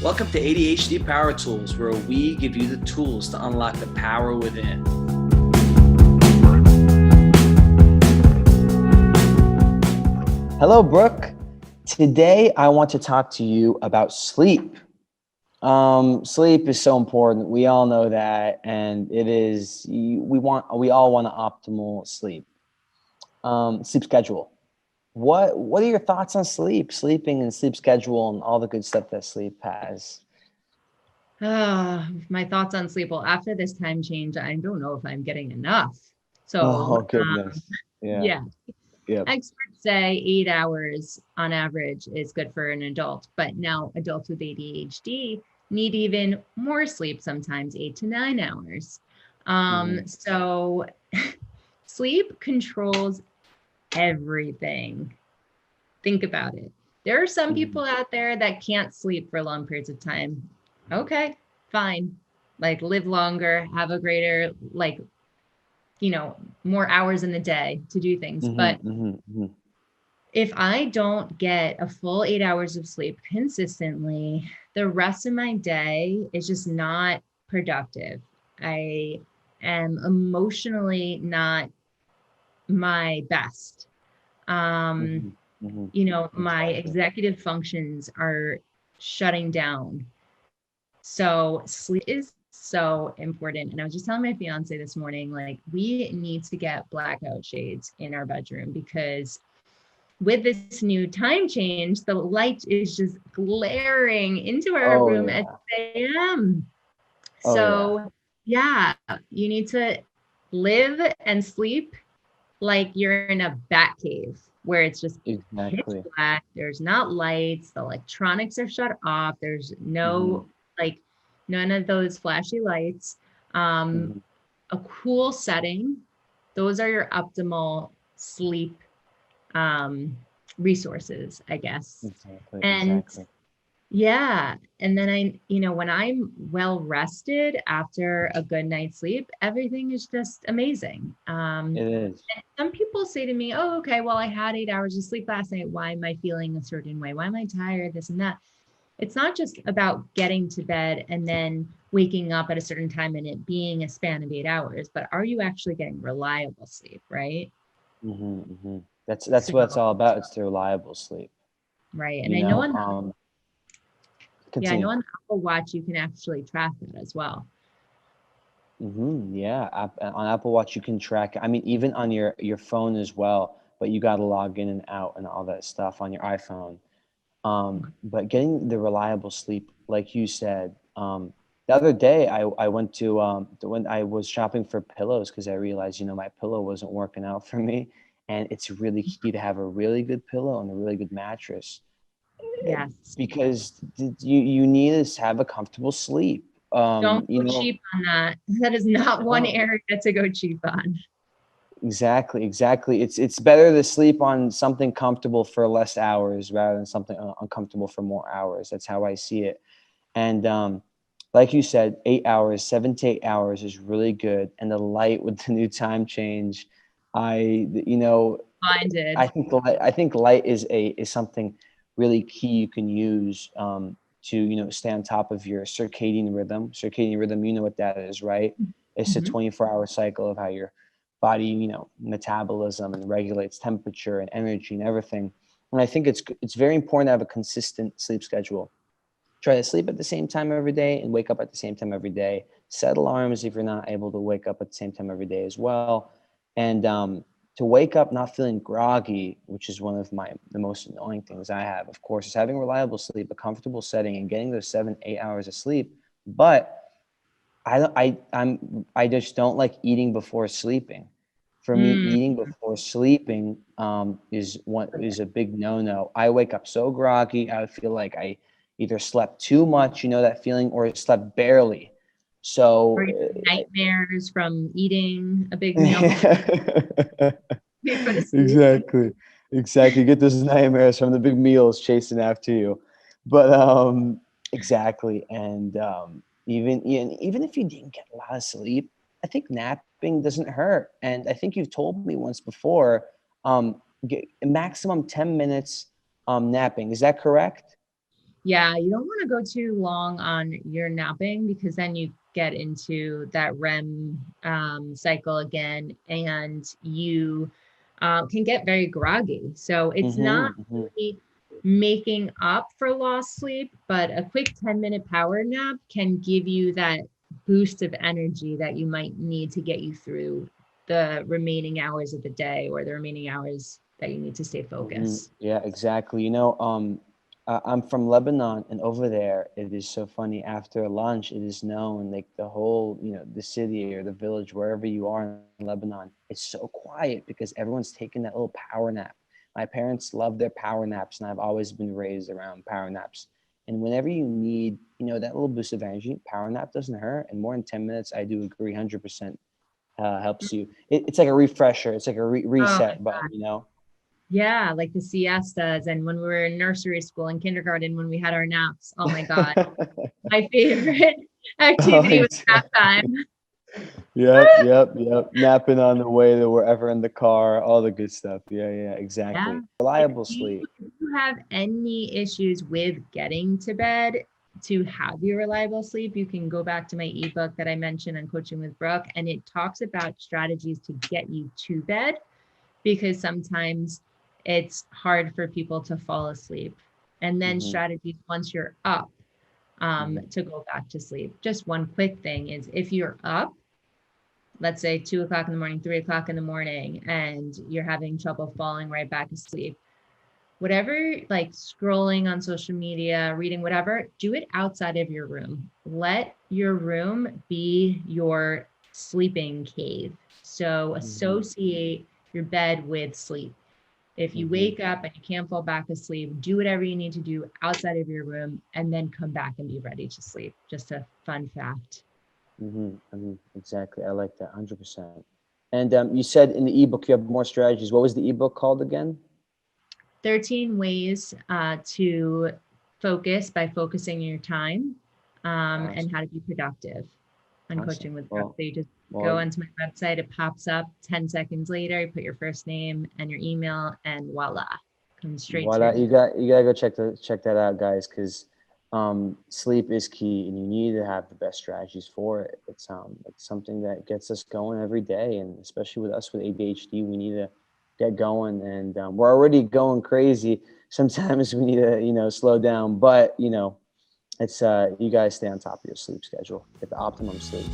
Welcome to ADHD Power Tools, where we give you the tools to unlock the power within. Hello, Brooke. Today, I want to talk to you about sleep. Sleep is so important. We all know that, and it is. We all want an optimal sleep. Sleep schedule. What are your thoughts on sleeping and sleep schedule, and all the good stuff that sleep has? My thoughts on sleep. Well, after this time change, I don't know if I'm getting enough. Oh So, goodness. Yeah. yeah, Yep. experts say 8 hours on average is good for an adult, but now adults with ADHD need even more sleep, sometimes 8 to 9 hours. Mm-hmm. So, sleep controls everything. Think about it. There are some Mm-hmm. people out there that can't sleep for long periods of time. Okay, fine. Like live longer, have a greater, more hours in the day to do things. Mm-hmm. But Mm-hmm. if I don't get a full 8 hours of sleep consistently, the rest of my day is just not productive. I am emotionally not my best. Um, Mm-hmm. Mm-hmm. my Exactly. executive functions are shutting down. So sleep is so important. And I was just telling my fiance this morning, like, we need to get blackout shades in our bedroom because with this new time change, the light is just glaring into our Oh room at yeah. 6 a.m. Oh yeah. So, yeah, you need to live and sleep like you're in a bat cave where it's just pitch Exactly. black. There's not lights. The electronics are shut off. There's Mm-hmm. no, like, none of those flashy lights. Um, Mm-hmm. a cool setting. Those are your optimal sleep um, resources, I guess. Exactly. And Exactly. yeah. And then when I'm well rested after a good night's sleep, everything is just amazing. It is. Some people say to me, oh, okay, well, I had 8 hours of sleep last night. Why am I feeling a certain way? Why am I tired? This and that. It's not just about getting to bed and then waking up at a certain time and it being a span of 8 hours, but are you actually getting reliable sleep, right? Mm-hmm. Mm-hmm. That's So, what it's all about. It's the reliable sleep. right. And You I know know. on yeah, I know Continue. on the Apple Watch you can actually track that as well. Mm-hmm. Yeah. On Apple Watch, you can track. I mean, even on your phone as well. But you got to log in and out and all that stuff on your iPhone. But getting the reliable sleep, like you said, the other day I went to when I was shopping for pillows because I realized my pillow wasn't working out for me, and it's really key to have a really good pillow and a really good mattress Yes. because you need to have a comfortable sleep. Don't You go know, cheap on that. That is not one no, area to go cheap on. exactly, exactly. It's better to sleep on something comfortable for less hours rather than something uncomfortable for more hours. That's how I see it. And like you said, 8 hours, 7 to 8 hours is really good. And the light with the new time change, I you know Blinded. I think light is something really key you can use to stay on top of your circadian rhythm. Circadian rhythm, you know what that is, right? It's a Mhm. 24-hour cycle of how your body, metabolism and regulates temperature and energy and everything. And I think it's very important to have a consistent sleep schedule. Try to sleep at the same time every day and wake up at the same time every day. Set alarms if you're not able to wake up at the same time every day as well. And to wake up not feeling groggy, which is one of the most annoying things I have, of course, is having reliable sleep, a comfortable setting, and getting those 7, 8 hours of sleep. But I just don't like eating before sleeping. For me, Mm. eating before sleeping is a big no-no. I wake up so groggy. I feel like I either slept too much, that feeling, or slept barely. Or So you have nightmares from eating a big meal uh, before you go to sleep. exactly, exactly. Get those nightmares from the big meals chasing after you. But exactly, and even if you didn't get a lot of sleep, I think napping doesn't hurt. And I think you've told me once before, get a maximum 10 minutes napping. Is that correct? Yeah, you don't want to go too long on your napping because then you get into that REM cycle again, and you can get very groggy. So it's not Mm-hmm, mm-hmm. really making up for lost sleep, but a quick 10-minute power nap can give you that boost of energy that you might need to get you through the remaining hours of the day or the remaining hours that you need to stay focused. Yeah, exactly. I'm from Lebanon, and over there, it is so funny. After lunch, it is known, like the whole, the city or the village, wherever you are in Lebanon, it's so quiet because everyone's taking that little power nap. My parents love their power naps, and I've always been raised around power naps. And whenever you need, that little boost of energy, power nap doesn't hurt. And more than 10 minutes, I do agree 100% helps you. It's like a refresher. It's like a Oh reset my button, God. Yeah, like the siestas. And when we were in nursery school and kindergarten, when we had our naps, oh my God, my favorite Oh, activity was nap time. yep. Napping on the way to wherever in the car, all the good stuff. Yeah, Yeah. exactly. If Reliable you, sleep. if you have any issues with getting to bed to have your reliable sleep, you can go back to my ebook that I mentioned on Coaching with Brooke, and it talks about strategies to get you to bed because sometimes it's hard for people to fall asleep. And then Hmm. strategies once you're up Hmm. to go back to sleep. Just one quick thing is if you're up, let's say 2 o'clock in the morning, 3 o'clock in the morning, and you're having trouble falling right back asleep, whatever, like scrolling on social media, reading, whatever, do it outside of your room. Let your room be your sleeping cave. So Hmm. associate your bed with sleep. If you Hmm. wake up and you can't fall back asleep, do whatever you need to do outside of your room and then come back and be ready to sleep. Just a fun fact. Exactly. I like that 100%. And you said in the ebook you have more strategies. What was the ebook called again? 13 ways to focus by focusing your time and Awesome. how to be productive on Awesome. Coaching with Brooke. Well, So you just go well, onto my website, it pops up 10 seconds later, you put your first name and your email, and voila, comes straight to voila, your email. you gotta go check that out, guys, because sleep is key, and you need to have the best strategies for it. It's something that gets us going every day, and especially with us with ADHD, we need to get going, and we're already going crazy. Sometimes we need to slow down, but it's you guys stay on top of your sleep schedule, get the optimum sleep.